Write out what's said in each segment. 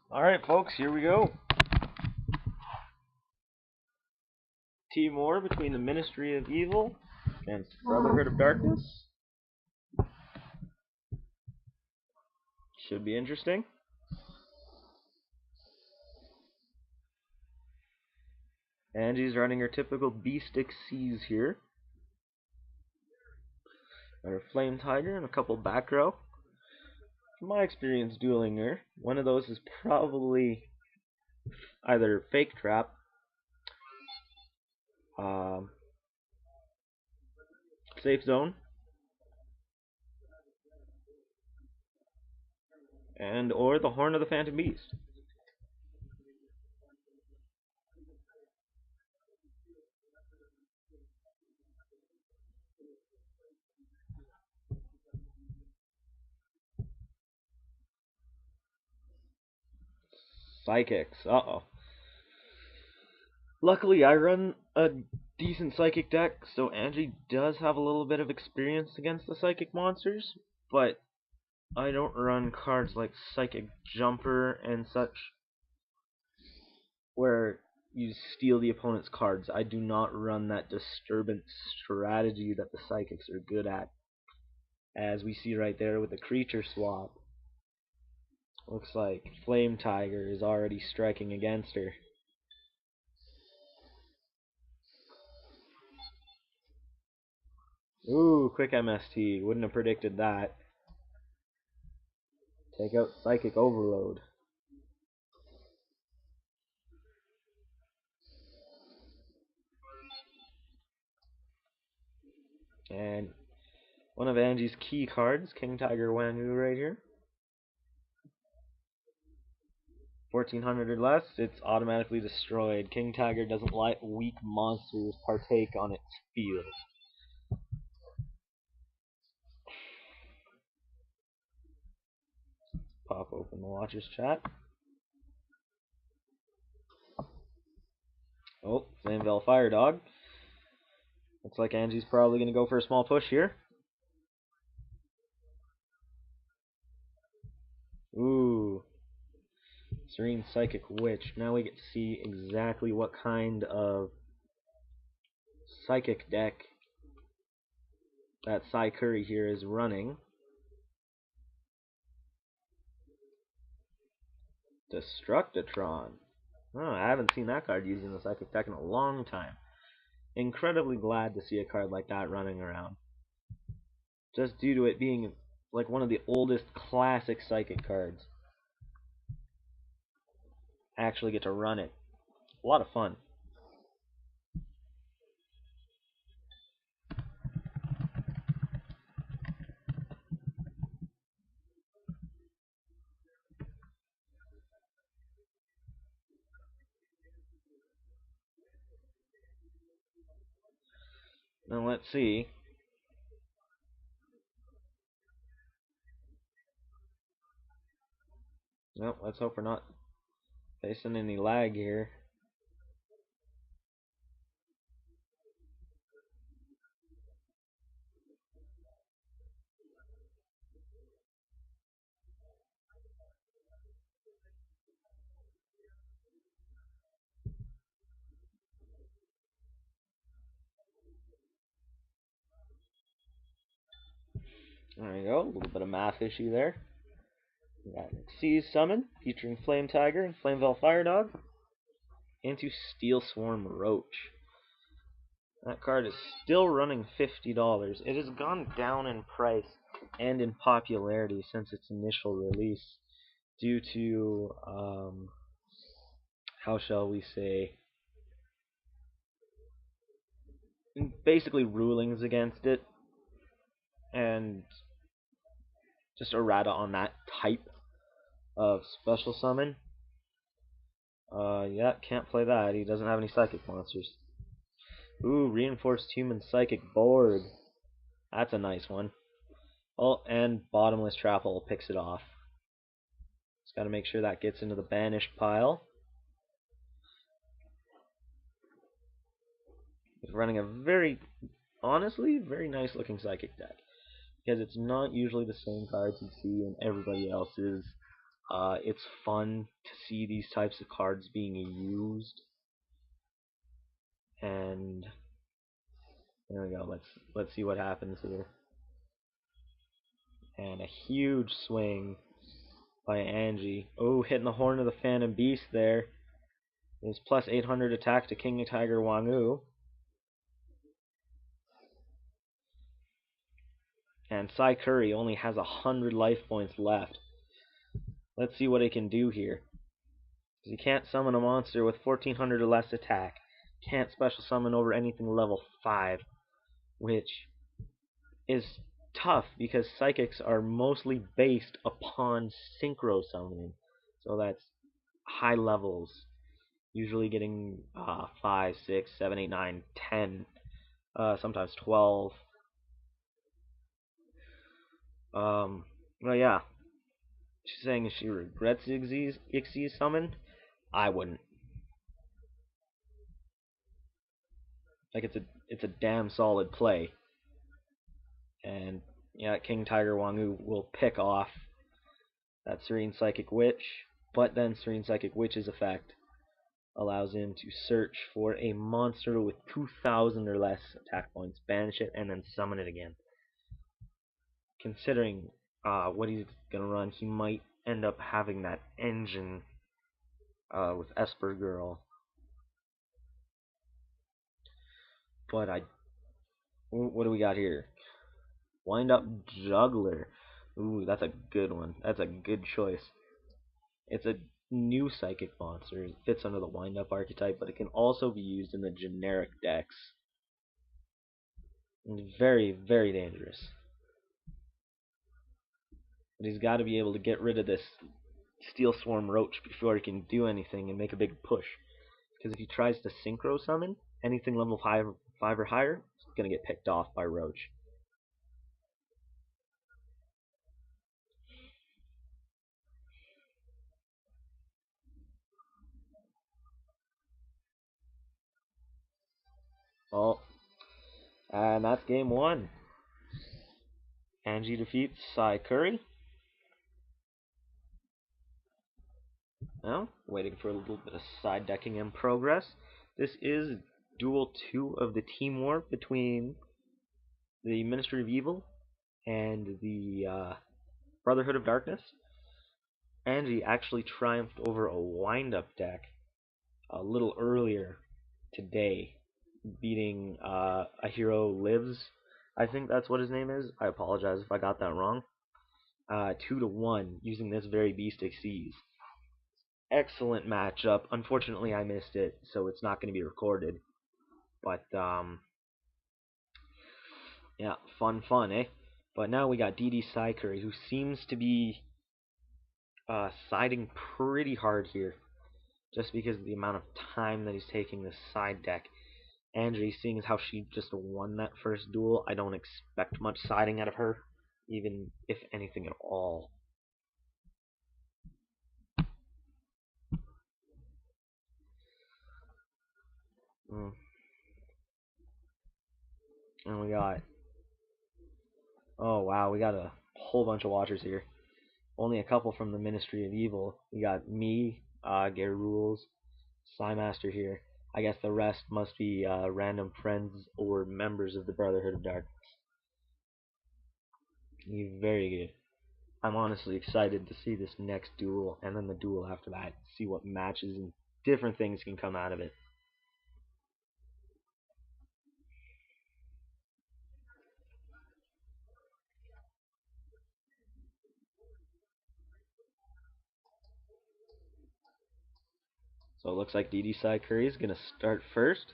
Alright, folks, here we go. Team war between the Ministry of Evil against Brotherhood of Darkness. Should be interesting. Ange's running her typical B-stick C's here. Got her Flame Tiger and a couple back row. From my experience dueling her, one of those is probably either Fake Trap, Safe Zone, and or the Horn of the Phantom Beast. Psychics. Uh-oh. Luckily, I run a decent psychic deck, so Angie does have a little bit of experience against the psychic monsters, but I don't run cards like Psychic Jumper and such, where you steal the opponent's cards. I do not run that disturbance strategy that the psychics are good at, as we see right there with the creature swap. Looks like Flame Tiger is already striking against her. Ooh, quick MST. Wouldn't have predicted that. Take out Psychic Overload. And one of Angie's key cards, King Tiger Wangu right here. 1400 or less, it's automatically destroyed. King Tiger doesn't let weak monsters partake on its field. Pop open the Watcher's chat. Oh, Flamevale Fire Dog. Looks like Angie's probably going to go for a small push here. Ooh. Serene Psychic Witch. Now we get to see exactly what kind of psychic deck that Psy-Kuri here is running. Destructotron. Oh, I haven't seen that card used in the psychic deck in a long time. Incredibly glad to see a card like that running around. Just due to it being like one of the oldest classic psychic cards. I actually get to run it. A lot of fun. Now let's see. Nope, let's hope we're not facing any lag here. There we go, a little bit of math issue there. We got Xyz Summon, featuring Flame Tiger and Flamevale Fire Dog, into Steel Swarm Roach. That card is still running $50. It has gone down in price and in popularity since its initial release due to, how shall we say, basically rulings against it and just errata on that type of special summon. Yeah, can't play that. He doesn't have any psychic monsters. Ooh, reinforced human psychic board. That's a nice one. Oh, and bottomless trap hole picks it off. Just gotta make sure that gets into the banished pile. He's running a very, honestly, very nice looking psychic deck. Because it's not usually the same cards you see in everybody else's It's fun to see these types of cards being used, and there we go. Let's see what happens here. And a huge swing by Ange. Oh, hitting the Horn of the Phantom Beast there. There's plus 800 attack to King Tiger Wangu. And Psy-Kuri only has 100 life points left. Let's see what it can do here. Because you can't summon a monster with 1400 or less attack. Can't special summon over anything level 5. Which is tough because psychics are mostly based upon synchro summoning. So that's high levels. Usually getting 5, 6, 7, 8, 9, 10, sometimes 12. Well, yeah. She's saying she regrets Ixie's summon. I wouldn't. Like it's a damn solid play. And yeah, King Tiger Wangu will pick off that Serene Psychic Witch, but then Serene Psychic Witch's effect allows him to search for a monster with 2,000 or less attack points, banish it, and then summon it again. Considering what he's gonna run, he might end up having that engine with Esper Girl. But what do we got here? Wind Up Juggler. Ooh, that's a good one. That's a good choice. It's a new psychic monster. It fits under the Wind Up archetype, but it can also be used in the generic decks. It's very, very dangerous. But he's got to be able to get rid of this Steel Swarm Roach before he can do anything and make a big push. Because if he tries to synchro summon anything level 5 or higher, it's going to get picked off by Roach. Oh, and that's game 1. Ange defeats Psy-Kuri. Now, waiting for a little bit of side decking in progress. This is Duel 2 of the Team War between the Ministry of Evil and the Brotherhood of Darkness. Ange actually triumphed over a wind-up deck a little earlier today, beating A Hero Lives. I think that's what his name is. I apologize if I got that wrong. 2-1 using this very beast Xyz. Excellent matchup. Unfortunately, I missed it, so it's not going to be recorded. But yeah, fun, eh? But now we got DD Psy-Kuri, who seems to be siding pretty hard here, just because of the amount of time that he's taking this side deck. Ange, seeing as how she just won that first duel, I don't expect much siding out of her, even if anything at all. And we got, oh wow, we got a whole bunch of watchers here. Only a couple from the Ministry of Evil. We got me, Gary Rules, Psymaster here. I guess the rest must be random friends or members of the Brotherhood of Darkness. Very good. I'm honestly excited to see this next duel, and then the duel after that. See what matches and different things can come out of it. So it looks like DD Psy-Kuri is going to start first.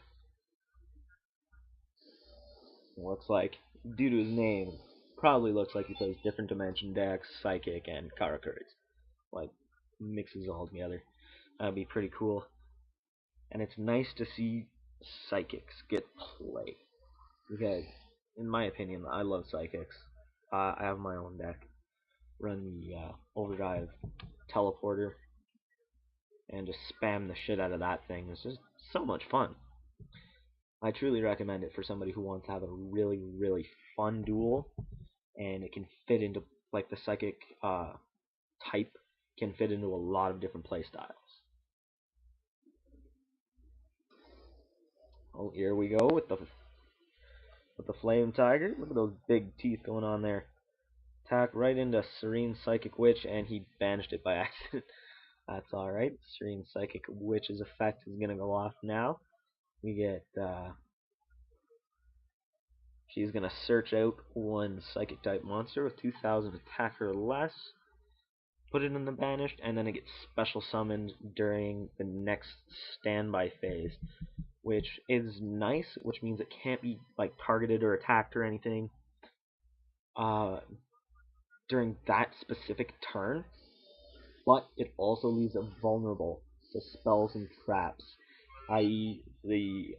It looks like, due to his name, probably looks like he plays different dimension decks, Psychic, and Karakuris. Like, mixes all together. That'd be pretty cool. And it's nice to see Psychics get play. Because, in my opinion, I love Psychics. I have my own deck. Run the Overdrive Teleporter and just spam the shit out of that thing. It's just so much fun. I truly recommend it for somebody who wants to have a really, really fun duel, and it can fit into like the psychic type can fit into a lot of different play styles. Oh, here we go with the Flame Tiger. Look at those big teeth going on there. Attack right into Serene Psychic Witch, and he banished it by accident. That's alright. Serene Psychic Witch's effect is going to go off now. We get, she's going to search out one Psychic type monster with 2,000 attack or less, put it in the banished, and then it gets special summoned during the next standby phase, which is nice, which means it can't be like targeted or attacked or anything during that specific turn, but it also leaves it vulnerable to spells and traps, i.e. the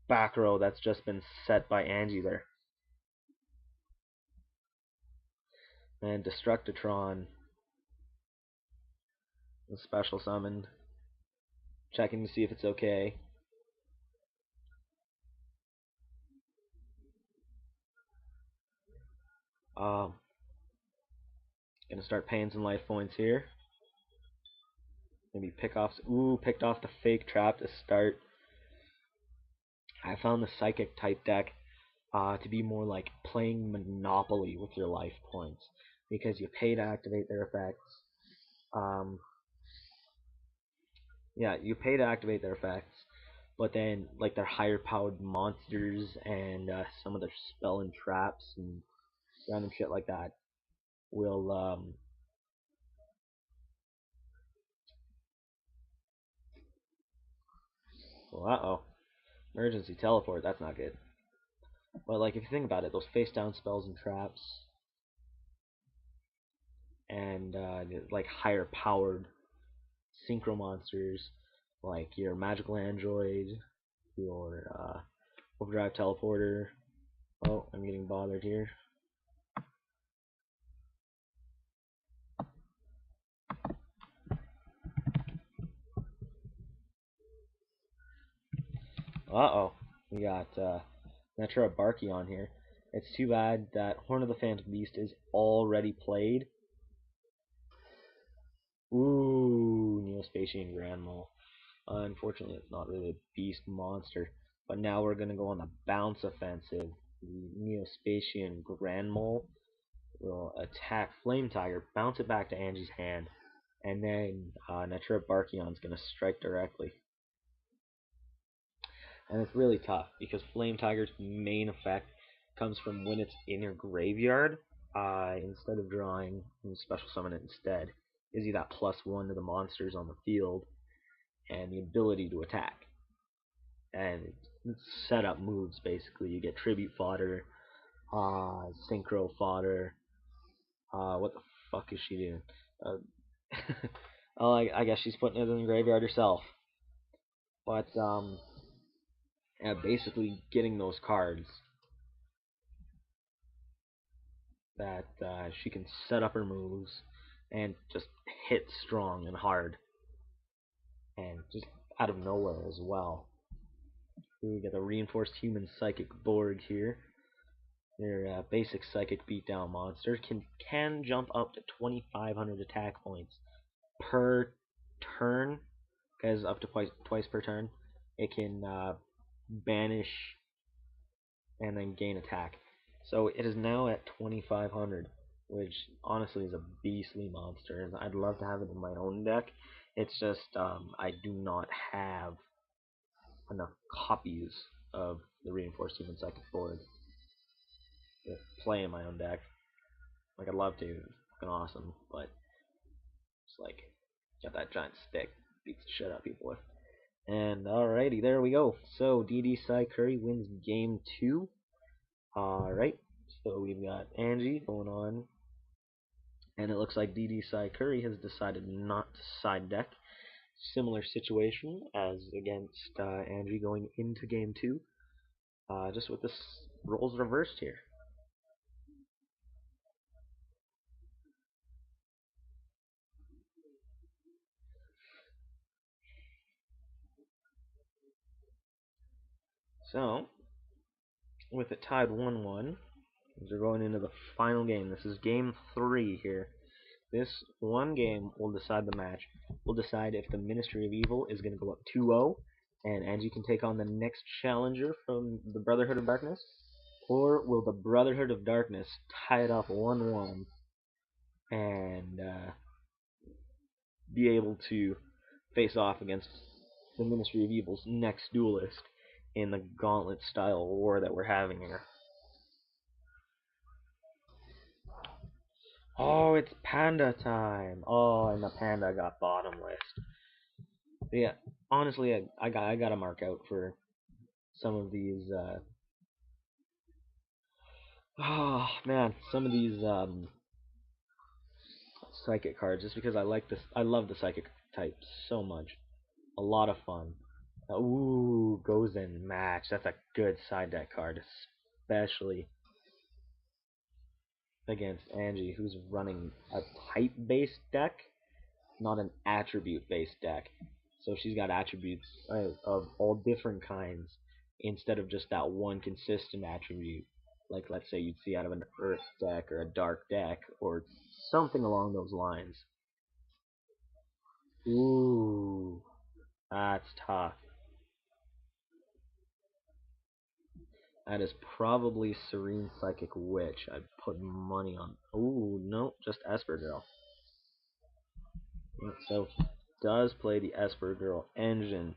back row that's just been set by Ange there. And Destructitron is special summoned, checking to see if it's okay. Gonna start paying some life points here. Maybe picked off the fake trap to start. I found the Psychic type deck to be more like playing Monopoly with your life points, because you pay to activate their effects. You pay to activate their effects, but then like their higher powered monsters and some of their spell and traps and random shit like that will emergency teleport. That's not good. But like if you think about it, those face down spells and traps and like higher powered synchro monsters like your magical android, your overdrive teleporter. Oh, I'm getting bothered here. We got Netra Barky on here. It's too bad that Horn of the Phantom Beast is already played. Ooh, Neospatian Grand Mole. Unfortunately, it's not really a beast monster. But now we're going to go on the bounce offensive. The Neospatian Grand Mole will attack Flame Tiger, bounce it back to Ange's hand, and then Netra Barkion's going to strike directly. And it's really tough because Flame Tiger's main effect comes from when it's in your graveyard. Instead of drawing, you special summon it instead. Gives you that +1 to the monsters on the field and the ability to attack. And it's set up moves basically. You get tribute fodder, synchro fodder. What the fuck is she doing? Oh, I guess she's putting it in the graveyard herself. But yeah, basically getting those cards that she can set up her moves and just hit strong and hard, and just out of nowhere as well. We get a reinforced human psychic Borg here. Your basic psychic beatdown monster can jump up to 2,500 attack points per turn, because up to twice per turn. It can banish and then gain attack. So it is now at 2,500, which honestly is a beastly monster, and I'd love to have it in my own deck. It's just I do not have enough copies of the reinforced human psychic board to play in my own deck. Like I'd love to, it's fucking awesome, but it's like got that giant stick, beats the shit out of people with. And alrighty, there we go. So DD Psy-Kuri wins game 2. Alright, so we've got Ange going on, and it looks like DD Psy-Kuri has decided not to side deck. Similar situation as against Ange going into game 2, just with this roles reversed here. So, with it tied 1-1, we're going into the final game. This is game 3 here. This one game will decide the match. Will decide if the Ministry of Evil is going to go up 2-0, and Angie can take on the next challenger from the Brotherhood of Darkness, or will the Brotherhood of Darkness tie it up 1-1 and be able to face off against the Ministry of Evil's next duelist in the gauntlet-style war that we're having here. Oh, it's panda time. Oh, and the panda got bottom list. Yeah, honestly, I got to mark out for some of these. Oh man, some of these psychic cards, just because I like this. I love the psychic type so much. A lot of fun. Ooh, goes in match. That's a good side deck card, especially against Angie, who's running a type-based deck, not an attribute-based deck. So she's got attributes of all different kinds instead of just that one consistent attribute. Like, let's say you'd see out of an earth deck or a dark deck or something along those lines. Ooh, that's tough. That is probably Serene Psychic Witch. I'd put money on. Ooh, no, just Esper Girl. So, does play the Esper Girl engine.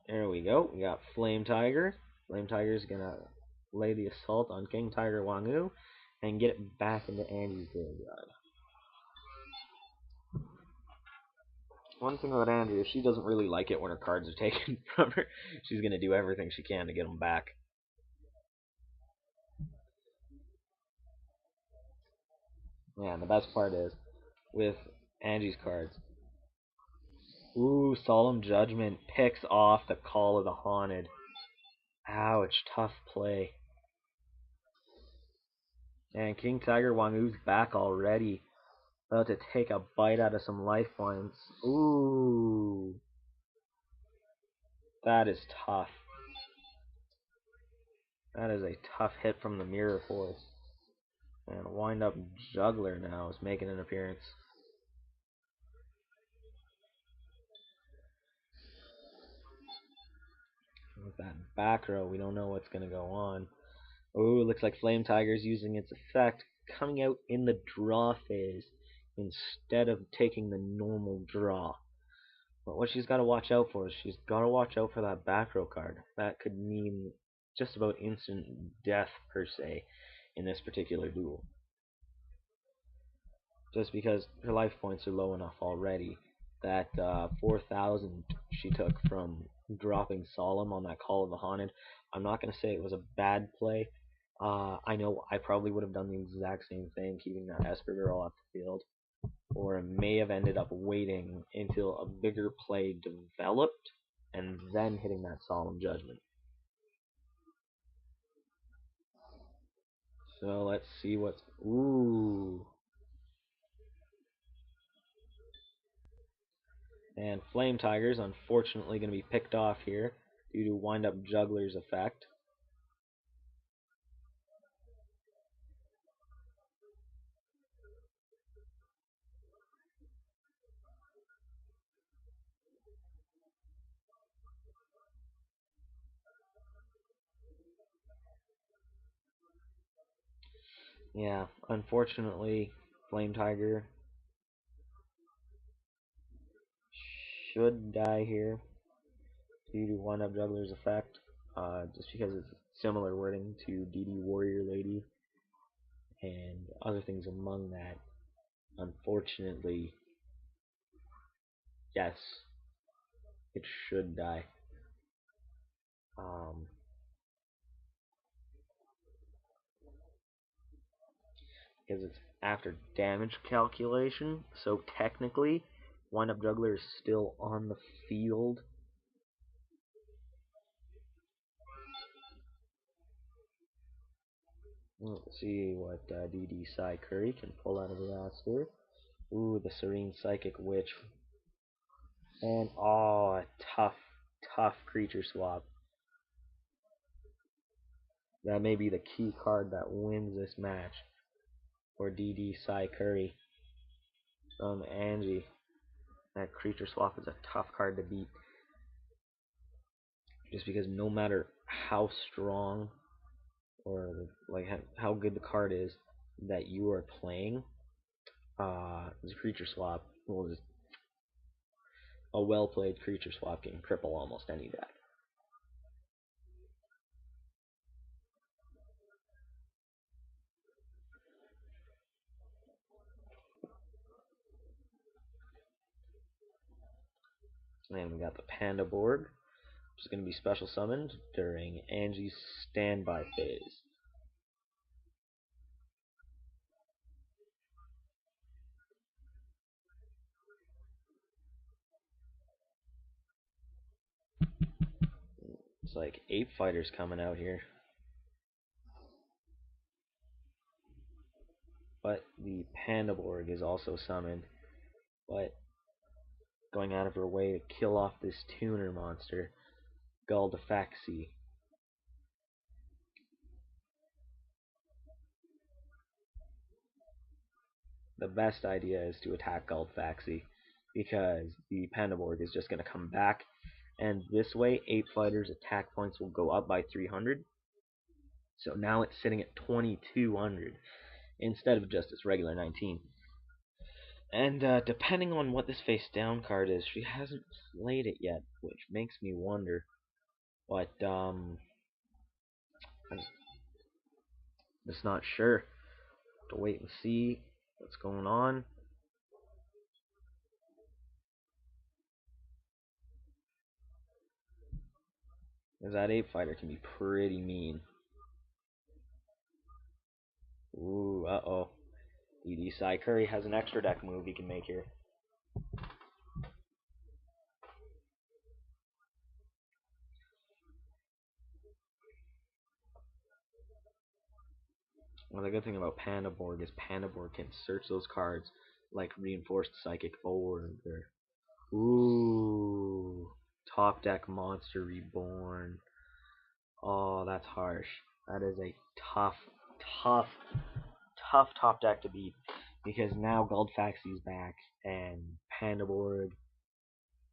There we go. We got Flame Tiger. Flame Tiger is gonna lay the assault on King Tiger Wangu and get it back into Angie's graveyard. One thing about Angie is she doesn't really like it when her cards are taken from her. She's gonna do everything she can to get them back. Yeah, and the best part is with Angie's cards. Ooh, Solemn Judgment picks off the Call of the Haunted. Ouch, tough play. And King Tiger Wangu's back already. About to take a bite out of some lifelines. Ooh. That is tough. That is a tough hit from the Mirror Force. And Wind Up Juggler now is making an appearance. With that back row, we don't know what's going to go on. Ooh, looks like Flame Tiger's using its effect, coming out in the draw phase instead of taking the normal draw. But what she's got to watch out for is she's got to watch out for that back row card. That could mean just about instant death, per se, in this particular duel. Just because her life points are low enough already. That 4,000 she took from dropping Solemn on that Call of the Haunted, I'm not going to say it was a bad play. I know I probably would have done the exact same thing, keeping that Esper Girl off the field. Or may have ended up waiting until a bigger play developed and then hitting that Solemn Judgment. So let's see what's... Ooh. And Flame Tiger's unfortunately going to be picked off here due to Wind Up Juggler's effect. Yeah, unfortunately, Flame Tiger should die here due to Wind Up Juggler's effect. Just because it's similar wording to DD Warrior Lady and other things among that. Unfortunately, yes, it should die. Um, because it's after damage calculation, so technically, Wind Up Juggler is still on the field. Let's see what DD Psy-Kuri can pull out of the ass here. Ooh, the Serene Psychic Witch. And, oh, a tough, tough creature swap. That may be the key card that wins this match. or DD Psy-Kuri from Ange. That creature swap is a tough card to beat, just because no matter how strong or like how good the card is that you are playing, this creature swap will just a well played creature swap can cripple almost any deck. And we got the Panda board, which is going to be special summoned during Ange's standby phase. It's like Ape Fighters coming out here. But the Panda board is also summoned, but going out of her way to kill off this tuner monster, Galdafaxi. The best idea is to attack Galdafaxi, because the Pandaborg is just going to come back, and this way Ape Fighter's attack points will go up by 300. So now it's sitting at 2200 instead of just its regular 19. And depending on what this face down card is, she hasn't played it yet, which makes me wonder. But I'm just not sure. To wait and see what's going on. Because that Ape Fighter can be pretty mean. Ooh, uh-oh. DD Psy-Kuri has an extra deck move he can make here. Well, the good thing about Pandaborg is Pandaborg can search those cards like Reinforced Psychic Forward or ooh, Top Deck Monster Reborn. Oh, that's harsh. That is a tough, tough, tough top deck to beat, because now Goldfaxi's back and Pandaborg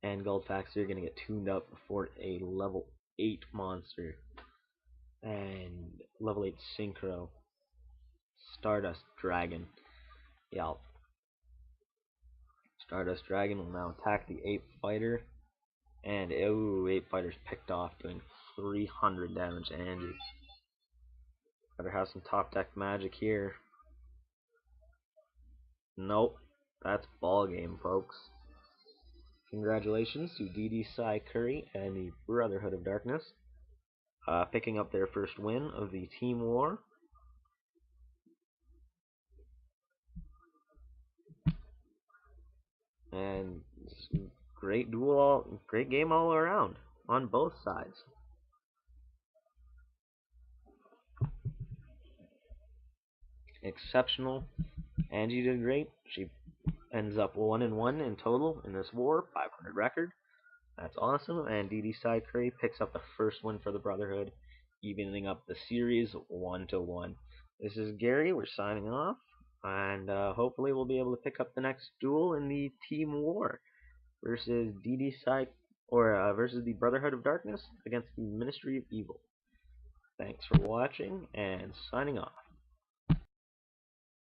and Goldfaxi are gonna get tuned up for a level 8 monster and level 8 Synchro Stardust Dragon. Yeah, Stardust Dragon will now attack the Ape Fighter, and ooh, Ape Fighter's picked off, doing 300 damage to Ange. Better have some top deck magic here. Nope, that's ball game, folks. Congratulations to DD Psy-Kuri and the Brotherhood of Darkness, picking up their first win of the Team War. And great great game all around on both sides. Exceptional. Angie did great. She ends up 1-1 in total in this war, 500 record. That's awesome. And DD Psy-Kuri picks up the first win for the Brotherhood, evening up the series 1-1. This is Gary. We're signing off, and hopefully we'll be able to pick up the next duel in the Team War versus DD Psy or versus the Brotherhood of Darkness against the Ministry of Evil. Thanks for watching, and signing off.